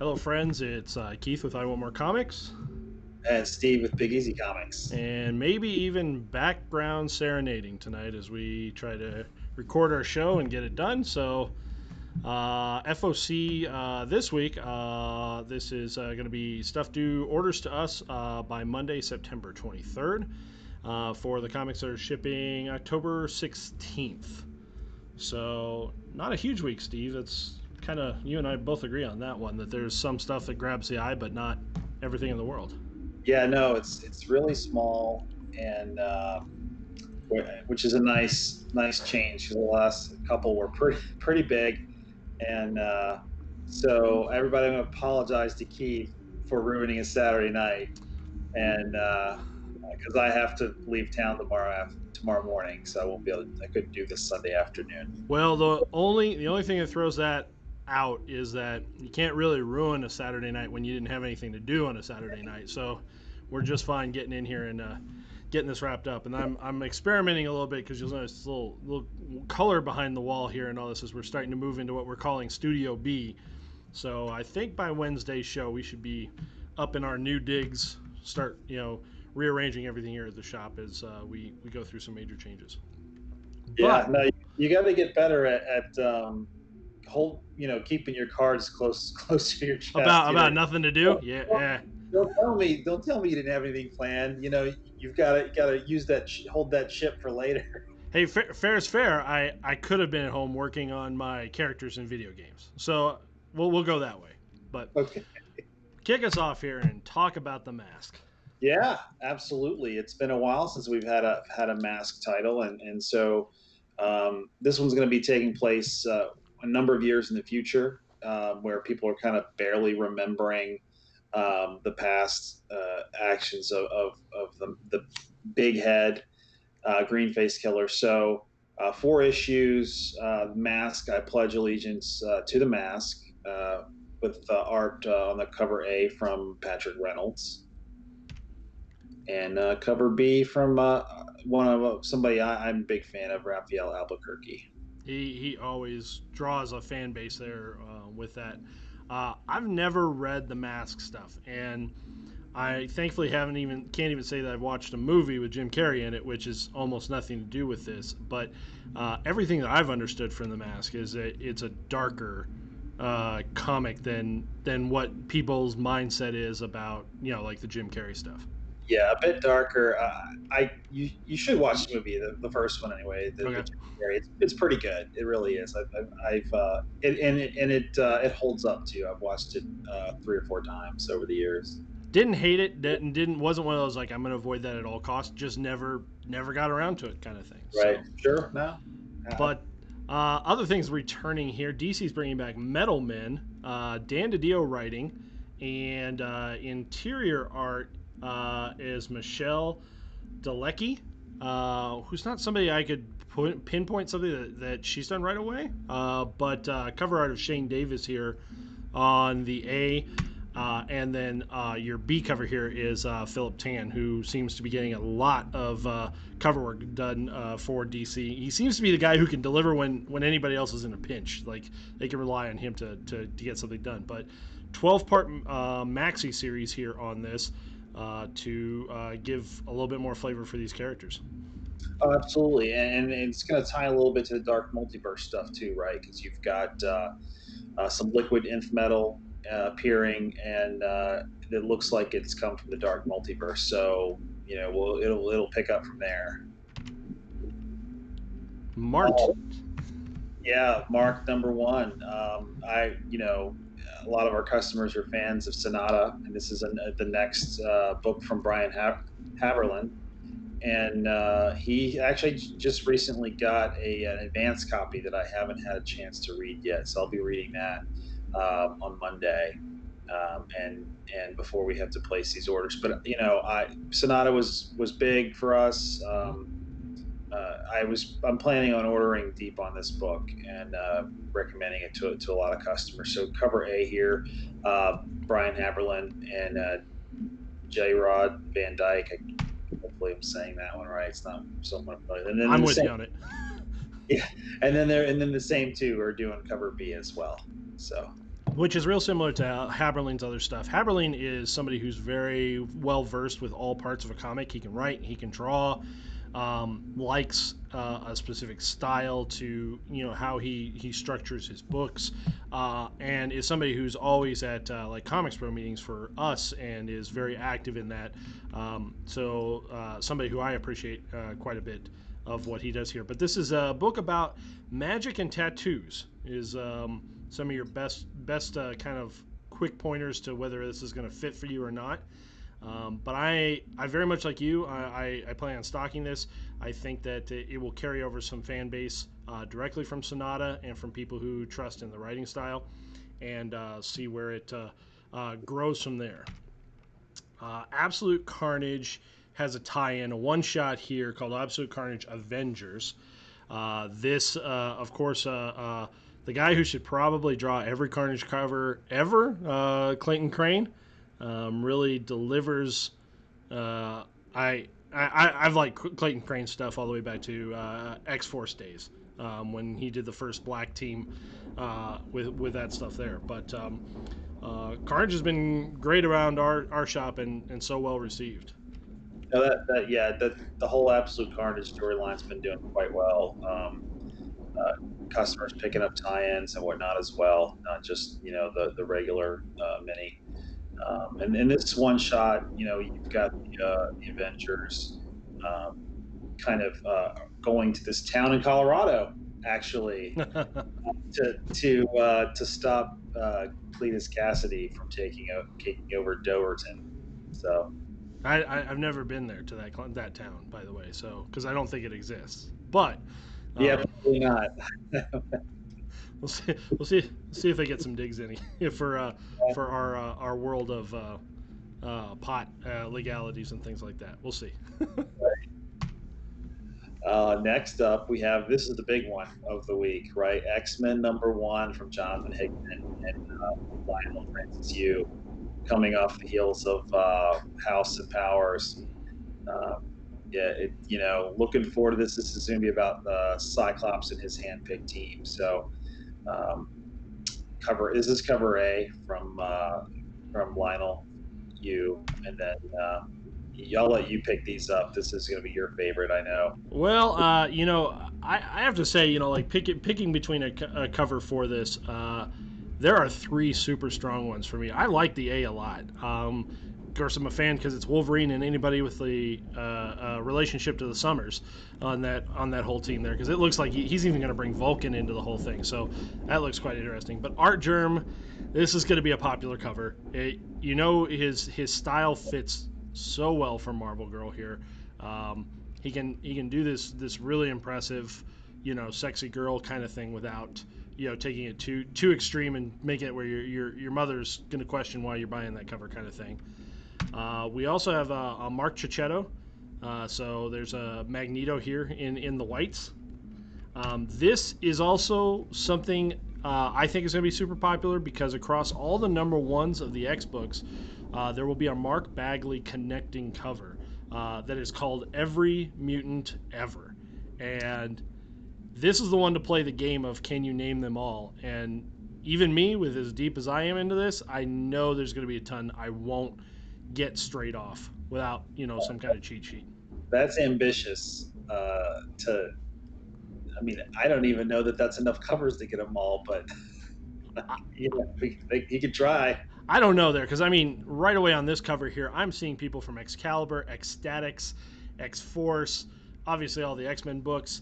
Hello, friends. It's Keith with I Want More Comics, And Steve with Big Easy Comics. and maybe even background serenading tonight as we try to record our show and get it done. So, FOC this week, this is going to be stuff due orders to us by Monday, September 23rd, for the comics that are shipping October 16th. So, not a huge week, Steve. It's kind of, you and I both agree on that one, that there's some stuff that grabs the eye, but not everything in the world. Yeah, no, it's really small, and which is a nice change. The last couple were pretty big, and so everybody, I'm going to apologize to Keith for ruining his Saturday night, and because I have to leave town tomorrow morning, so I won't be able. I couldn't do this Sunday afternoon. Well, the only thing that throws that out is that you can't really ruin a Saturday night when you didn't have anything to do on a Saturday night. So we're just fine getting in here and getting this wrapped up. And I'm experimenting a little bit because you'll notice this little color behind the wall here and all this as we're starting to move into what we're calling Studio B. So I think by Wednesday's show we should be up in our new digs. Start rearranging everything here at the shop as we go through some major changes. Yeah, But no, you got to get better at keeping your cards close to your chest. about nothing to do. Yeah, Don't, don't tell me you didn't have anything planned. You've got to use hold that ship for later. Hey, fair is fair. I could have been at home working on my characters in video games, so we'll go that way. But Okay. kick us off here and talk about the mask. Yeah, absolutely. It's been a while since we've had a mask title, and so this one's going to be taking place a number of years in the future, where people are kind of barely remembering the past actions of the big head green face killer. So 4 issues, Mask. I pledge allegiance to the Mask, with art on the cover A from Patrick Reynolds, and cover B from one of somebody I'm a big fan of, Raphael Albuquerque. He always draws a fan base there with that. I've never read the mask stuff, and I thankfully can't even say that I've watched a movie with Jim Carrey in it, which is almost nothing to do with this. But everything that I've understood from the mask is that it's a darker comic than what people's mindset is about like the Jim Carrey stuff. Yeah, a bit darker. You should watch the movie, the first one anyway. The Okay. Jim Carrey. It's pretty good. It really is. I've it holds up too. I've watched it 3 or 4 times over the years. Didn't hate it. Didn't wasn't one of those like I'm gonna avoid that at all costs. Just never got around to it kind of thing. Right? So, Sure. No. but other things returning here. DC's bringing back Metal Men. Dan DiDio writing, and interior art is Michelle Dalecki, who's not somebody I could pinpoint something that she's done right away. But cover art of Shane Davis here on the A. And then your B cover here is Philip Tan, who seems to be getting a lot of cover work done for DC. He seems to be the guy who can deliver when anybody else is in a pinch. Like they can rely on him to get something done. But 12-part maxi series here on this to give a little bit more flavor for these characters. Oh, absolutely, and it's going to tie a little bit to the dark multiverse stuff too, right? Because you've got some liquid inf metal appearing, and it looks like it's come from the dark multiverse. So it'll pick up from there. Mark. Yeah, Mark #1. A lot of our customers are fans of Sonata, and this is the next book from Brian Haberlin. And he actually just recently got an advanced copy that I haven't had a chance to read yet. So I'll be reading that on Monday, and before we have to place these orders. But Sonata was big for us. I'm planning on ordering deep on this book and recommending it to a lot of customers. So cover A here, Brian Haberlin and J. Rod Van Dyke. Hopefully, I'm saying that one right. It's not someone familiar. And then I'm with you on it. Yeah, and then the same two are doing cover B as well. So which is real similar to Haberlin's other stuff. Haberlin is somebody who's very well versed with all parts of a comic. He can write, he can draw, likes a specific style to how he structures his books, and is somebody who's always at like Comics Pro meetings for us and is very active in that. So somebody who I appreciate quite a bit of what he does here. But this is a book about magic and tattoos. Is some of your best kind of quick pointers to whether this is going to fit for you or not. But I very much like you. I plan on stocking this. I think that it will carry over some fan base directly from Sonata and from people who trust in the writing style, and see where it grows from there. Absolute Carnage has a tie-in, a one-shot here called Absolute Carnage Avengers. This, of course, the guy who should probably draw every Carnage cover ever, Clayton Crane, really delivers. I've liked Clayton Crane stuff all the way back to X Force days, when he did the first Black Team with that stuff there. But Carnage has been great around our shop and so well received. No, that the whole Absolute Carnage storyline's been doing quite well. Customers picking up tie-ins and whatnot as well, not just the regular mini. And in this one shot, you've got the Avengers kind of going to this town in Colorado, actually, to stop Cletus Cassidy from taking over Doverton. So I've never been there to that town, by the way, so because I don't think it exists. But yeah, um, probably not. we'll see if they get some digs in for our world of pot legalities and things like that. We'll see. Next up, we have this is the big one of the week, right? X-Men #1 from Jonathan Hickman and Lionel Francis Yu, coming off the heels of House of Powers. Uh, yeah, looking forward to this. This is going to be about Cyclops and his handpicked team. So, um, this cover A from Lionel Yu, and then I'll let you pick these up. This is going to be your favorite, I know. Well, I have to say, like picking between a cover for this, there are three super strong ones for me. I like the A lot. Of course, I'm a fan because it's Wolverine and anybody with the relationship to the Summers on that whole team there, because it looks like he's even going to bring Vulcan into the whole thing. So that looks quite interesting. But Art Germ, this is going to be a popular cover. His style fits so well for Marvel Girl here. He can do this really impressive, sexy girl kind of thing without taking it too extreme and making it where your mother's gonna question why you're buying that cover kind of thing. We also have a Mark Cicchetto. So there's a Magneto here in the whites. This is also something I think is going to be super popular because across all the #1s of the X books, there will be a Mark Bagley connecting cover that is called Every Mutant Ever. And this is the one to play the game of can you name them all? And even me, with as deep as I am into this, I know there's going to be a ton I won't get straight off without some kind of cheat sheet. That's ambitious. To I mean, I don't even know that that's enough covers to get them all, but he could try. I don't know there because I mean, right away on this cover here, I'm seeing people from Excalibur, Ecstatics, X Force, obviously all the X-Men books.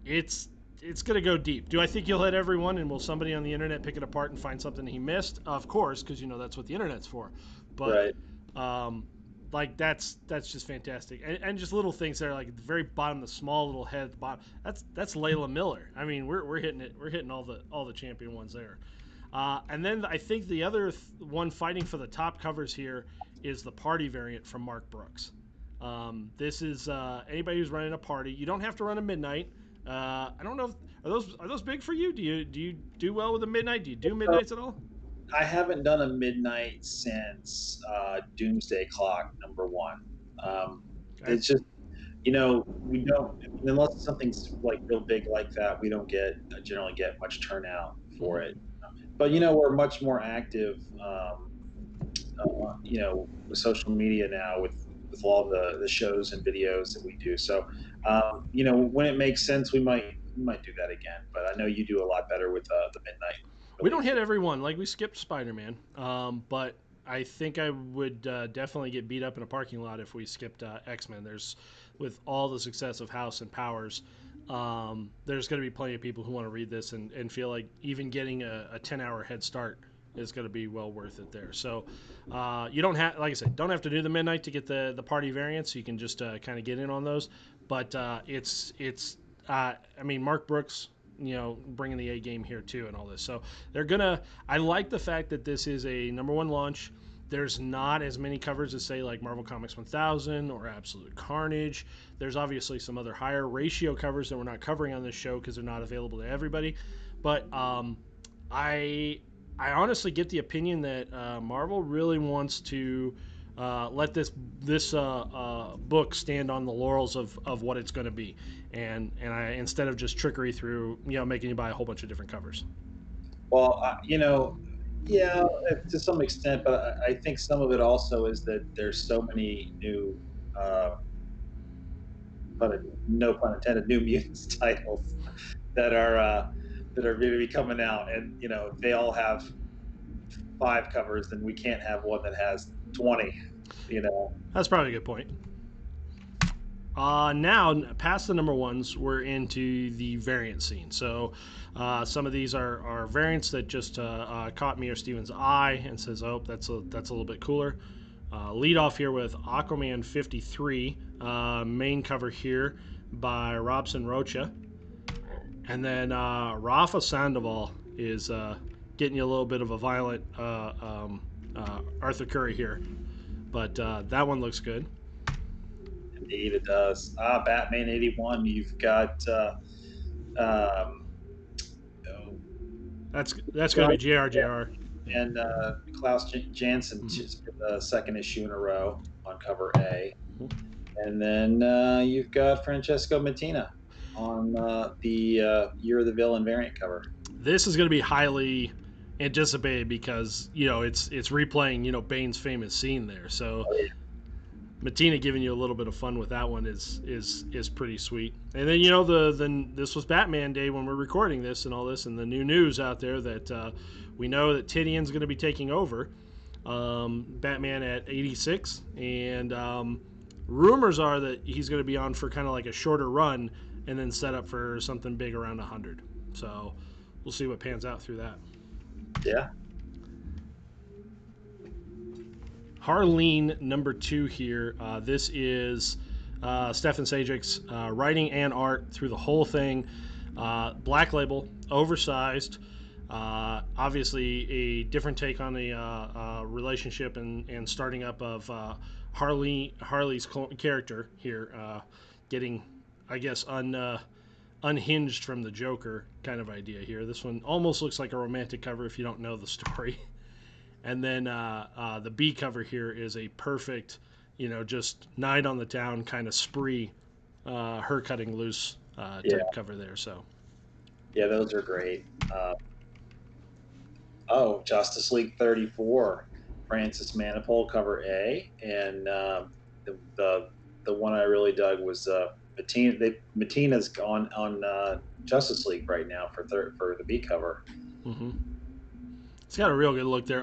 It's gonna go deep. Do I think you'll hit everyone, and will somebody on the internet pick it apart and find something he missed? Of course, because that's what the internet's for. But Right. like that's just fantastic, and just little things there, like at the very bottom, the small little head at the bottom. That's Layla Miller. I mean, we're hitting it. We're hitting all the champion ones there. And then I think the other one fighting for the top covers here is the party variant from Mark Brooks. This is anybody who's running a party. You don't have to run a midnight. I don't know. Are those big for you? Do you do well with a midnight? Do you do midnights at all? I haven't done a midnight since Doomsday Clock #1. Okay. It's just we don't, unless something's like real big like that. We don't generally get much turnout for Mm-hmm. it. but we're much more active. With social media now, with all the shows and videos that we do. So, when it makes sense, we might do that again. But I know you do a lot better with the midnight We don't release. hit everyone. Like we skipped Spider Man, but I think I would definitely get beat up in a parking lot if we skipped X Men. There's with all the success of House and Powers. There's going to be plenty of people who want to read this and feel like even getting a 10-hour head start is going to be well worth it there. So you don't have, like I said, don't have to do the midnight to get the party variants. You can just kind of get in on those. But I mean, Mark Brooks, bringing the A game here too, and all this. So they're gonna. I like the fact that this is a number one launch. There's not as many covers as say like Marvel Comics 1000 or Absolute Carnage. There's obviously some other higher ratio covers that we're not covering on this show because they're not available to everybody. But I I honestly get the opinion that Marvel really wants to let this book stand on the laurels of what it's going to be, instead of just trickery through making you buy a whole bunch of different covers. Well, yeah, to some extent, but I think some of it also is that there's so many new, uh, no pun intended, New Mutants titles that are uh, that are going to be coming out, and if they all have 5 covers, then we can't have one that has 20. You know, That's probably a good point. Now, past the number ones, we're into the variant scene. So, some of these are variants that just caught me or Steven's eye and says, "Oh, that's a little bit cooler." Lead off here with Aquaman 53, main cover here by Robson Rocha, and then Rafa Sandoval is getting you a little bit of a violent Arthur Curry here, but that one looks good. indeed it does. Batman 81. You've got um, That's going to Brian be JRJR. Yeah. and Klaus Janson Mm-hmm. just for the second issue in a row on cover A. And then you've got Francesco Mattina on the Year of the Villain variant cover. This is going to be highly anticipated because it's replaying Bane's famous scene there. So Oh, Matina giving you a little bit of fun with that one is pretty sweet. And then this was Batman Day when we're recording this and all this, and the new news out there that we know that Tinian's going to be taking over Batman at 86, and rumors are that he's going to be on for kind of like a shorter run and then set up for something big around 100. So we'll see what pans out through that. yeah. Harleen number 2 here. This is Stefan Sajic's writing and art through the whole thing. Black label, oversized. Obviously, a different take on the relationship and starting up of Harley's character here, getting, I guess, unhinged from the Joker kind of idea here. This one almost looks like a romantic cover if you don't know the story. And then the B cover here is a perfect, just night on the town kind of spree, her cutting loose Yeah, type cover there. So yeah, those are great. Justice League 34, Francis Manipul cover A, and the one I really dug was Matina's on Justice League right now for the B cover. mm-hmm. It's got a real good look there.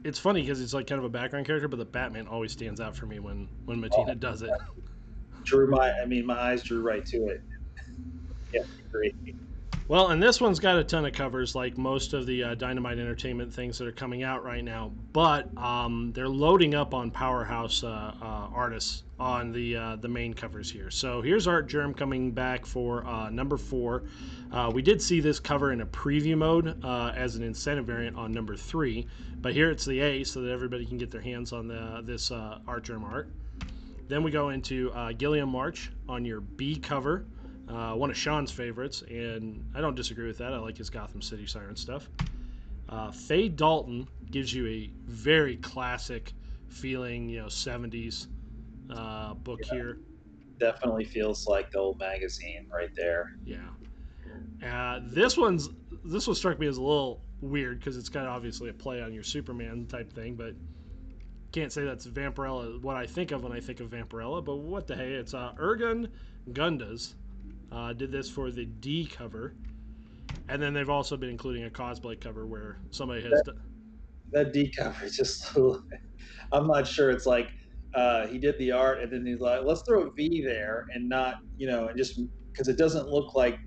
It's funny because it's like kind of a background character, but the Batman always stands out for me when Oh, Matina does it. my eyes drew right to it. Yeah, great. Well, and this one's got a ton of covers, like most of the Dynamite Entertainment things that are coming out right now. But they're loading up on Powerhouse artists on the main covers here. So here's Art Germ coming back for number 4. We did see this cover in a preview mode as an incentive variant on number 3, but here it's the A, so that everybody can get their hands on this Art Germ art. Then we go into Gilliam March on your B cover, one of Sean's favorites, and I don't disagree with that. I like his Gotham City Siren stuff. Faye Dalton gives you a very classic feeling, 70s book Yeah, here. definitely feels like the old magazine right there. Yeah. This one struck me as a little weird because it's kind of obviously a play on your Superman type thing, but can't say that's Vampirella, what I think of when I think of Vampirella, but what the hey, it's Ergun Gundas did this for the D cover, and then they've also been including a cosplay cover where somebody has. That D cover is just. I'm not sure. It's like he did the art, and then he's like, let's throw a V there, and not and just because it doesn't look like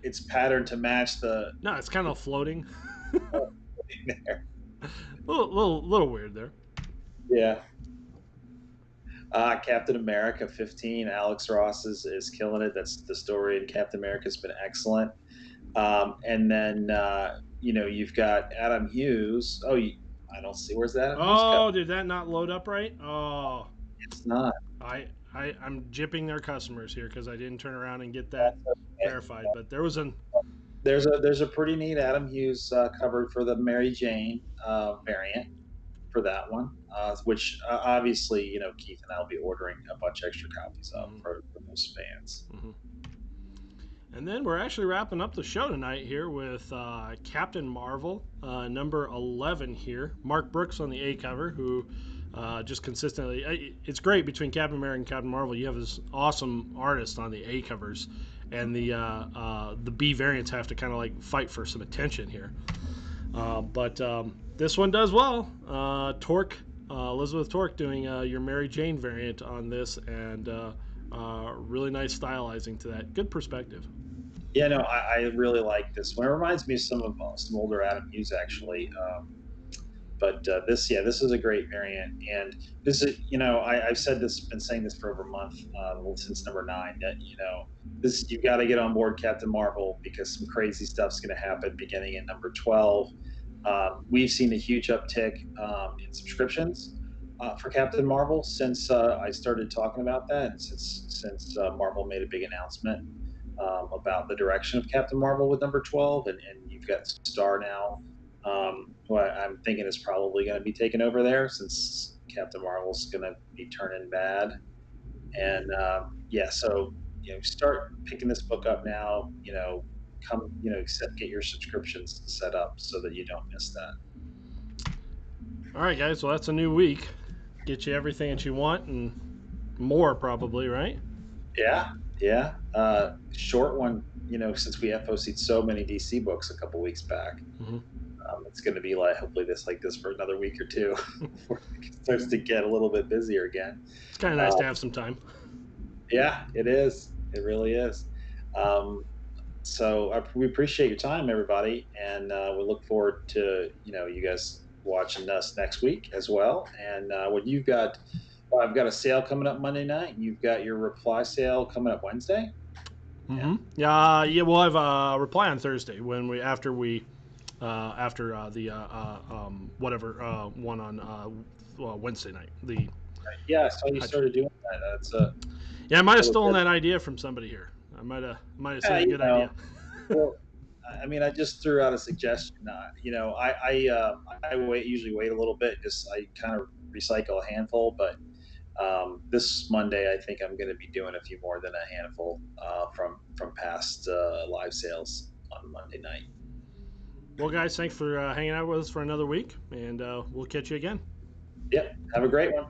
it's patterned to match the No, it's kind of floating. thing there. Little weird there. Yeah. Captain America 15. Alex Ross is killing it. That's the story, and Captain America's been excellent. And then you've got Adam Hughes. I don't see where's that Adam Hughes cover. Oh, did that not load up right? Oh, It's not. I'm jipping their customers here because I didn't turn around and get that verified. But there was an. There's a pretty neat Adam Hughes cover for the Mary Jane variant for that one, which obviously Keith and I'll be ordering a bunch extra copies of Mhm, for those fans. mhm. And then we're actually wrapping up the show tonight here with Captain Marvel, number 11 here. Mark Brooks on the A cover, who just consistently. It's great between Captain America and Captain Marvel. You have this awesome artist on the A covers, and the B variants have to kind of like fight for some attention here. But this one does well. Torque, Elizabeth Torque doing your Mary Jane variant on this, and really nice stylizing to that. Good perspective. Yeah, no, I really like this one. It reminds me of some older Adam Hughes actually. But this is a great variant, and this is I've been saying this for over a month, since number 9, that this you got to get on board Captain Marvel because some crazy stuff's going to happen beginning in number 12. We've seen a huge uptick in subscriptions for Captain Marvel since I started talking about that, and since Marvel made a big announcement about the direction of Captain Marvel with number 12, and you've got Star now, who I'm thinking is probably going to be taken over there since Captain Marvel's going to be turning bad. And yeah, so start picking this book up now. Get your subscriptions set up so that you don't miss that. All right, guys. Well, that's a new week. Get you everything that you want and more, probably, right? Yeah, yeah. Short one. Since we FOC'd so many DC books a couple weeks back, Mm-hmm. it's going to be like hopefully like this for another week or two before it starts to get a little bit busier again. It's kind of nice Uh, to have some time. yeah, it is. It really is. Um, we appreciate your time, everybody, and we look forward to you guys watching us next week as well. And what you've got, I've got a sale coming up Monday night. You've got your reply sale coming up Wednesday. Yeah. Mm-hmm. Yeah. We'll have a reply on Thursday when after the whatever one on Wednesday night. The Yeah, I saw you started doing that. That's Yeah, I might have really stolen good. that idea from somebody here. I might have Yeah, seen a good idea. well, I mean, I just threw out a suggestion. I usually wait a little bit. Just I kind of recycle a handful, but this Monday, I think I'm going to be doing a few more than a handful from past live sales on Monday night. Well, guys, thanks for hanging out with us for another week, and we'll catch you again. Yep. Have a great one.